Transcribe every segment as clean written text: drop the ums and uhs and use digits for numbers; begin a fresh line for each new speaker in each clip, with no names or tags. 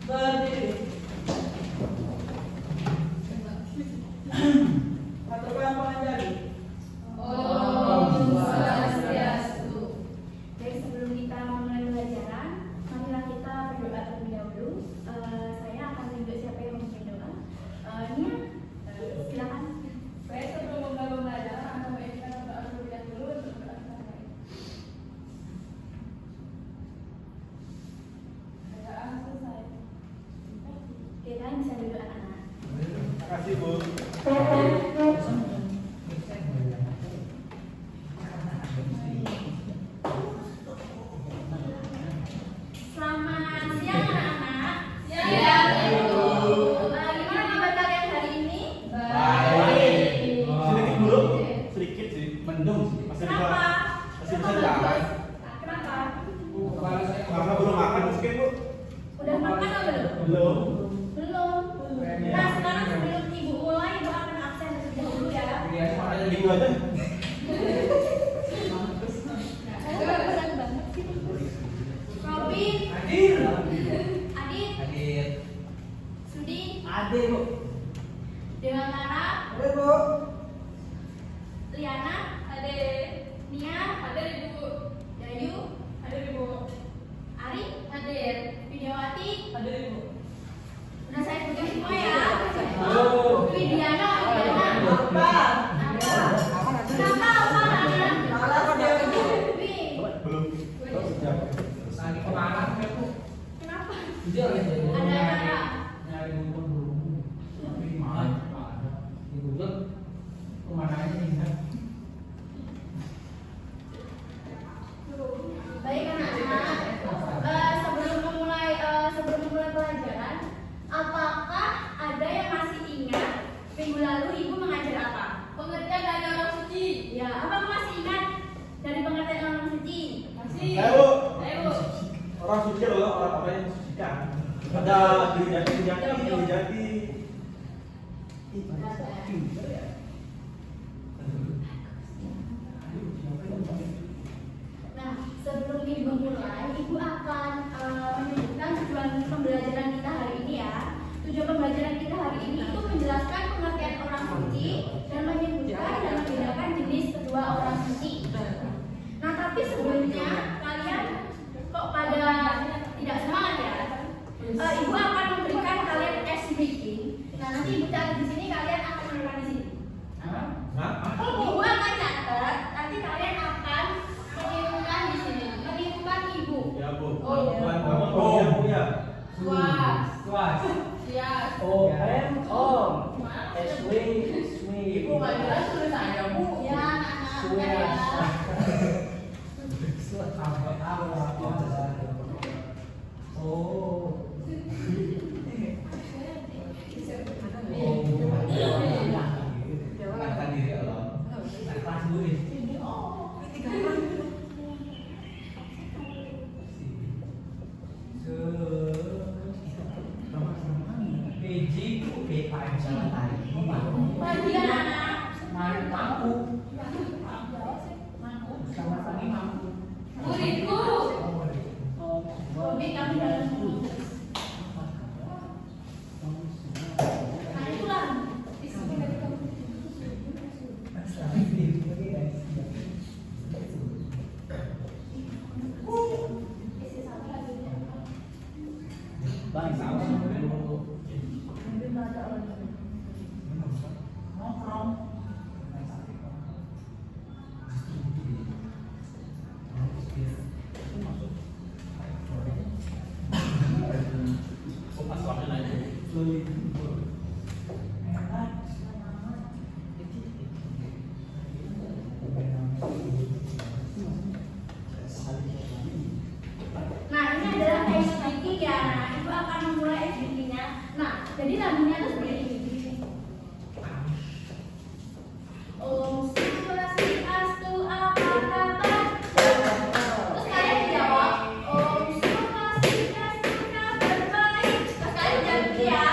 Berdiri. Katakan pengajar.
Om Swastiastu. Jadi sebelum kita memulai pelajaran, marilah kita berdoa terlebih dahulu. Saya akan tunjuk siapa yang memimpin doa. Nia, silakan.
Saya sebelum memulai pembelajaran akan membacakan doa terlebih dahulu untuk berdoa. Bacaan selesai.
Kita bisa duduk anak-anak.
Terima kasih, Bu.
Selamat siang anak-anak.
Siang, Ibu.
Gimana kabar kalian hari ini?
Baik. Sedikit buruk, sedikit sih, mendung sih. Masih bisa,
Kenapa?
masih bisa jalan.
Kenapa?
Karena belum makan mungkin, Bu.
Udah makan atau belum?
Belum.
Belum. Nah sekarang sebelum ibu mulai, ibu akan absen terlebih dahulu ya.
Makanya gitu aja.
Robin,
Hadir.
Adit, Sudi,
Ade, Bu.
Dewantara,
Ade, Bu.
Liana, Nia,
Ibu.
Dayu,
Ibu.
Ari,
Hadir.
Widiawati.
Ade, Bu.
Udah saya punya semua ya.
Oh.
Widiana.
Apa?
Kenapa? Apa Nana?
Salah kok dia.
Wi,
Belum.
Lagi kemana kan Bu?
kenapa?
Dia lagi
Ada acara.
nyari ngumpul dulu. Tapi mana ada. Di Google kemana aja nih kan?
Baik anak-anak. Sebelum memulai pelajaran, apakah ada yang masih ingat minggu lalu ibu mengajar apa?
Pengertian dari orang suci.
Ya, apa masih ingat dari pengertian orang suci?
Masih.
Ayo, Bu.
Ayo.
Orang suci adalah orang-orang yang mensucikan. Ada diri jadi.
Nah, sebelum ibu mulai, ibu akan menyebutkan tujuan pembelajaran kita hari ini ya. Tujuan pembelajaran kita hari ini itu menjelaskan pengertian orang suci dan menyebutkan dan membedakan jenis kedua orang suci. Nah, tapi sebelumnya kalian kok pada tidak semangat ya? Ibu akan memberikan kalian ice breaking. Nah, nanti ibu catat di sini, kalian akan menuliskan di sini. Ibu akan catat, nanti kalian akan menirukan di sini, menirukan ibu.
Ya, Bu.
Oh, iya.
Oh, ya.
Puas.
Puas.
Siap.
Om. Swi.
Ibu nggak jelas tulisannya, Bu.
Ya, anak-anak ya.
Oh. Makan diri Allah. Naik kelas dulu ya. PJ itu PKM jalan tadi.
Bagian anak.
Mampu. Selamat pagi mampu.
Muridku.
Robin, kamu dalam nah, itulah.
Bang,
Nongkrong.
Nah, ini adalah ice breaking ya. Nah, ibu akan memulai ice breaking-nya. Nah, jadi lagunya tuh seperti ini. Om Swastiastu, apa kabar? Terus kalian jawab, Om Swastiastu, kabar baik. Terus kalian jawab ya.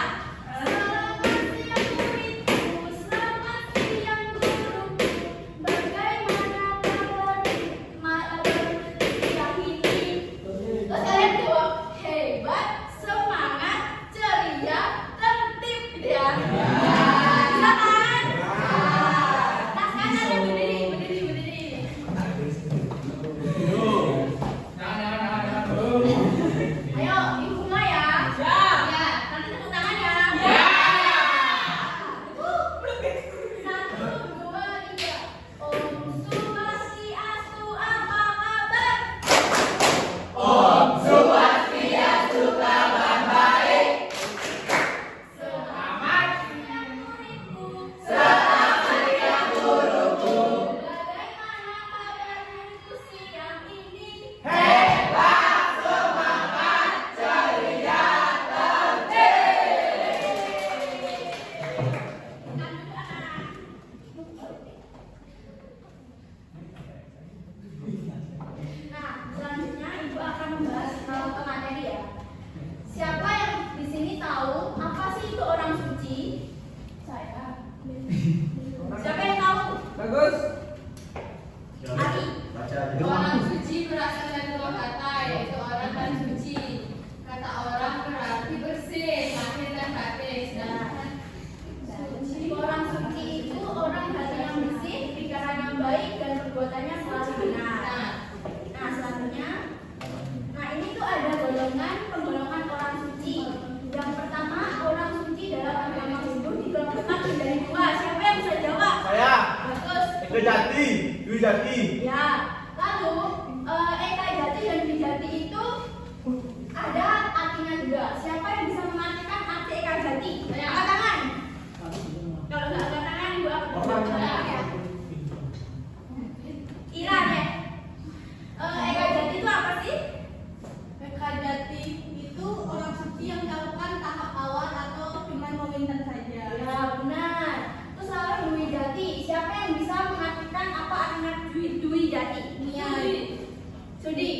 Jati.
Ya, lalu Eka Jati dan Dwi Jati itu ada artinya juga. Siapa yang bisa mengartikan arti Eka Jati? Angkat tangan. Kalau nggak angkat tangan, ibu akan ya. Ira deh. Eka Jati itu apa sih?
Eka Jati itu orang suci yang melakukan tahap awal atau cuma meminta saja.
Ya benar. Terus lalu Dwi Jati. Siapa yang bisa mengartikan apa artinya Dwi Jati?
Nia.
Sudi.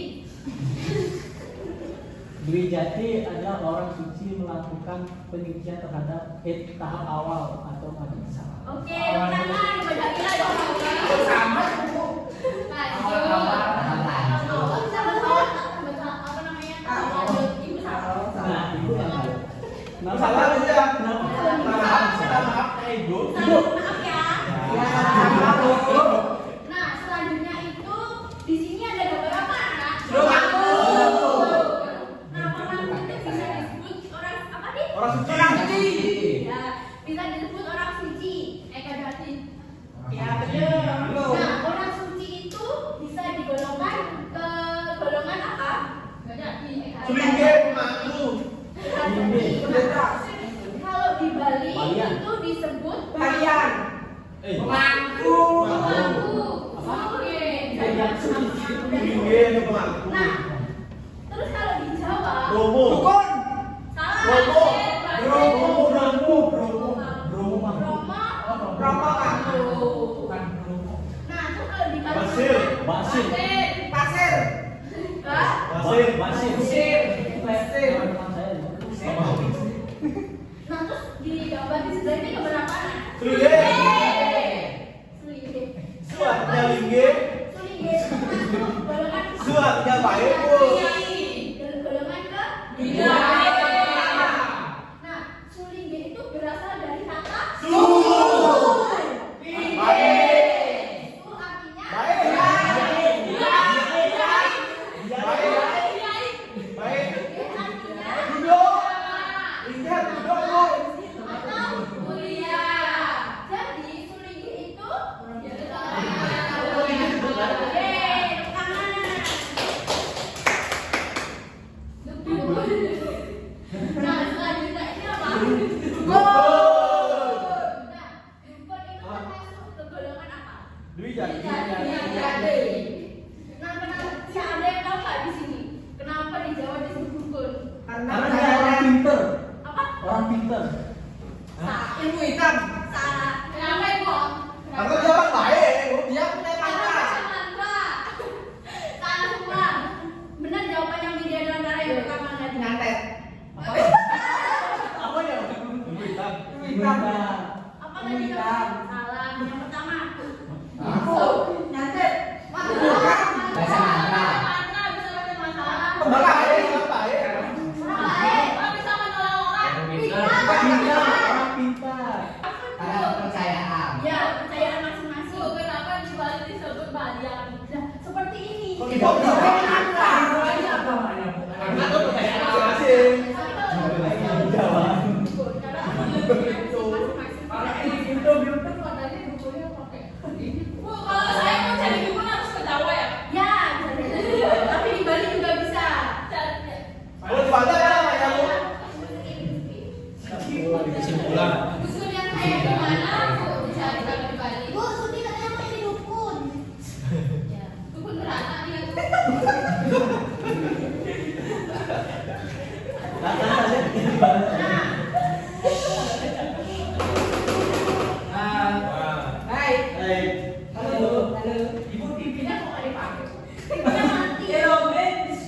Dwi Jati adalah orang suci melakukan penyucian terhadap tahap awal atau madisa.
Oke, tangan pada Ira dong.
Sama.
Apa namanya? Ibu salah.
Nah, ibu yang tahu. Kenapa?
Salah aja.
Kenapa?
Maaf, Ibu.
Maaf ya.
Ya.
Nah, selanjutnya itu di sini ada gambar apa, anak?
Lampu.
Nah, lampu itu bisa disebut orang apa nih?
Orang suci.
Ya, bisa disebut orang suci. Eka Jati.
Ya,
Nah, orang suci itu bisa digolongkan ke golongan apa?
Sulingge pemandu.
Kalau di Bali
Balian.
itu disebut
Kalian. Pemangku.
Pemangku. Oke.
Sulingge pemandu.
Nah, terus kalau di Jawa
Bromo.
Dukun.
salah.
Bromo.
Bromo.
Bromo.
Bromo mah.
Bromo.
Bromo kan.
Bukan Bromo.
Nah, terus kalau di
Basir.
Basir.
Pasir.
Hah?
Basir.
Basir.
Basir.
Basir. Teman saya.
Nah, terus di gambar di sebelah ini gambar apa?
Sulingge.
Sulingge.
Suatnya lingge.
Sulingge itu masuk golongan
Suatnya baik, Bu.
golongan ke
Iya.
Nah, sulingge itu berasal dari kata
Sul.
Baik. Sul artinya
Baik. Baik.
Ge artinya
Duduk. Lihat, duduk, Bu.
atau mulia. Jadi sulingge itu Nah, selanjutnya ini apa?
Gol.
Nah, dukun itu termasuk ke golongan apa?
Dwi Jati.
Nah, kenapa si ada yang tahu nggak di sini? Kenapa di Jawa disebut dukun?
Karena dia orang pinter.
Apa?
Orang pinter.
Ilmu hitam.
Salah. Kenapa ibu?
Karena dia orang baik, Bu.
Dia punya
Karena
mantra.
baca mantra. Salah semua. Benar jawabannya media di antara yang pertama tadi.
Nyantet.
Apa ya? Ilmu hitam.
Hitam.
Apa tadi?
Hitam.
Salah. Yang pertama.
Aku nyantet.
Baca
mantra.
Mantra bisa baca mantra.
Orang baik, orang baik.
Orang baik.
Bisa menolong orang.
Pintar. Orang pintar.
Kepercayaan.
Ya, kepercayaan masing-masing.
Bu, kenapa di Bali disebut Balian?
Nah, seperti ini.
Kok di bawah? Karena tuh percayaan masing-masing.
Tapi kalau
Jawa.
karena masing-masing.
Tadi bukunya pakai ini. Bu, kalau saya mau cari dukun harus ke Jawa ya?
Ya, tapi di Bali juga bisa.
Cari.
Kalau di Bali apa namanya, Bu?
Kesimpulan.
Dukun yang kayak gimana? Bu, dicari kalau di Bali.
Bu, Sudi katanya mau jadi dukun.
Ya. Dukun beranak dia tuh.
Kata saya ini banget.
Hai.
Hai.
Halo. Halo.
Ibu pipinya kok nggak dipakai?
Tipenya mati.
Hello, guys.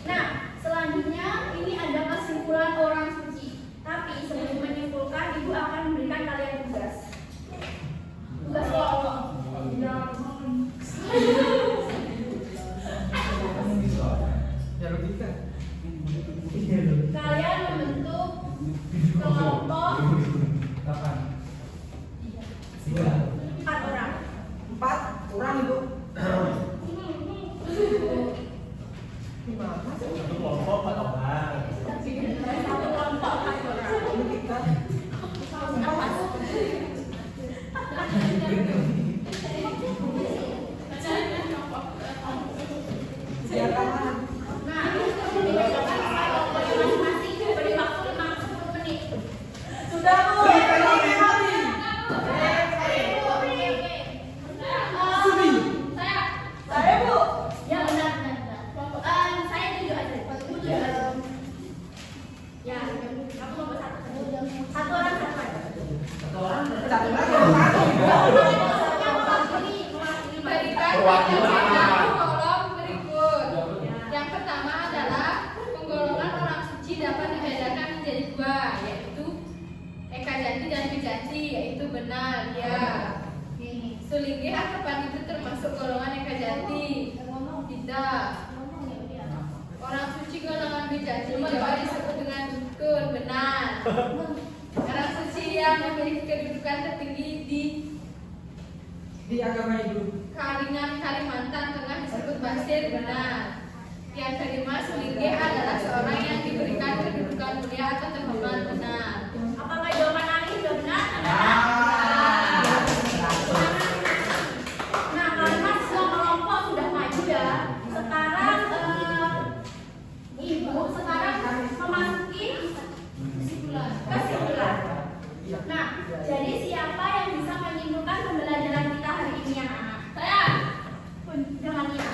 Nah, selanjutnya ini ada kesimpulan orang suci. Tapi sebelum menyimpulkan, ibu akan memberikan kalian tugas. Tugas kelompok.
Ya logika.
Kalian membentuk
benar, ya. Sulinggi Akapan itu termasuk golongan Ekajati. Tidak. Orang suci golongan Bijati juga disebut dengan dukun, benar. Orang suci yang memiliki kedudukan tertinggi
Di agama itu.
Kalingan Kalimantan Tengah disebut Basir, benar. Yang kelima, Sulinggi adalah seorang yang diberikan kedudukan mulia atau terhormat, benar.
Apakah jawaban Ali sudah benar? Nah, karena semua kelompok sudah maju ya. Sekarang Ibu memasuki kesimpulan. Nah, jadi siapa yang bisa menyimpulkan pembelajaran kita hari ini ya? Saya. Jangan ya.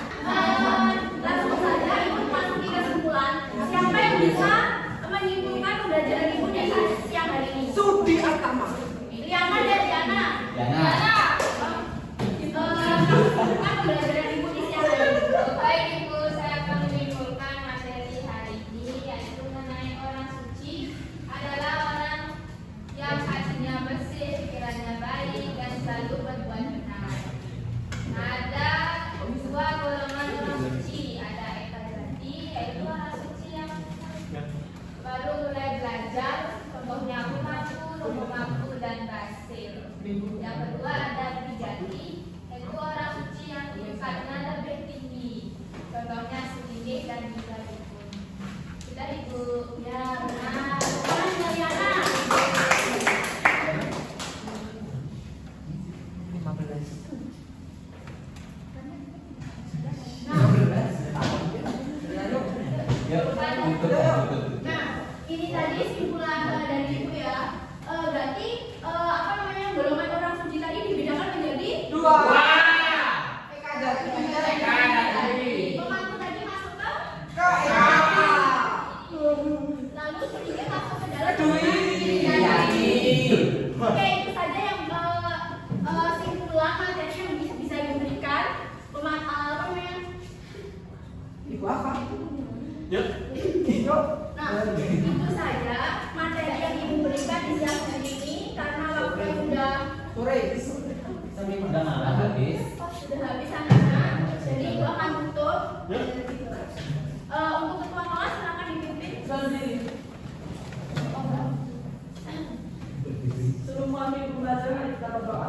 Langsung saja Ibu memasuki kesimpulan. Siapa yang bisa menyimpulkan pembelajaran Ibu di siang hari ini?
Sudi Atama.
Liana dan Diana. Menyimpulkan pembelajaran Ibu di siang hari ini.
Baik Ibu, saya akan menyimpulkan materi hari ini, yaitu mengenai orang suci adalah orang yang hatinya bersih, pikirannya baik, dan selalu berbuat benar. Ada dua golongan orang suci, ada Ekajati, yaitu orang suci yang baru mulai belajar, contohnya Rumah Mampu, dan Basir. Yang kedua ada Bijati, yaitu orang suci yang tingkatnya lebih tinggi, contohnya Sulinggi dan juga dukun. Kita Ibu.
Ya, benar. Sekarang Diana. Nah, ini tadi simpulan dari Ibu ya. Berarti apa namanya golongan orang suci tadi dibedakan menjadi
Dua.
Pemangku tadi masuk ke lalu Sulinggi masuk ke dalam Oke, itu saja yang simpulan materi yang bisa diberikan. Apa namanya?
Ibu apa?
Nah, itu saja materi yang Ibu berikan di siang hari ini karena waktunya sudah
Sore.
Udah malam habis.
habis anak-anak. Jadi Ibu akan tutup. Untuk ketua kelas silakan dipimpin.
Suruh mami pembelajaran kita berdoa.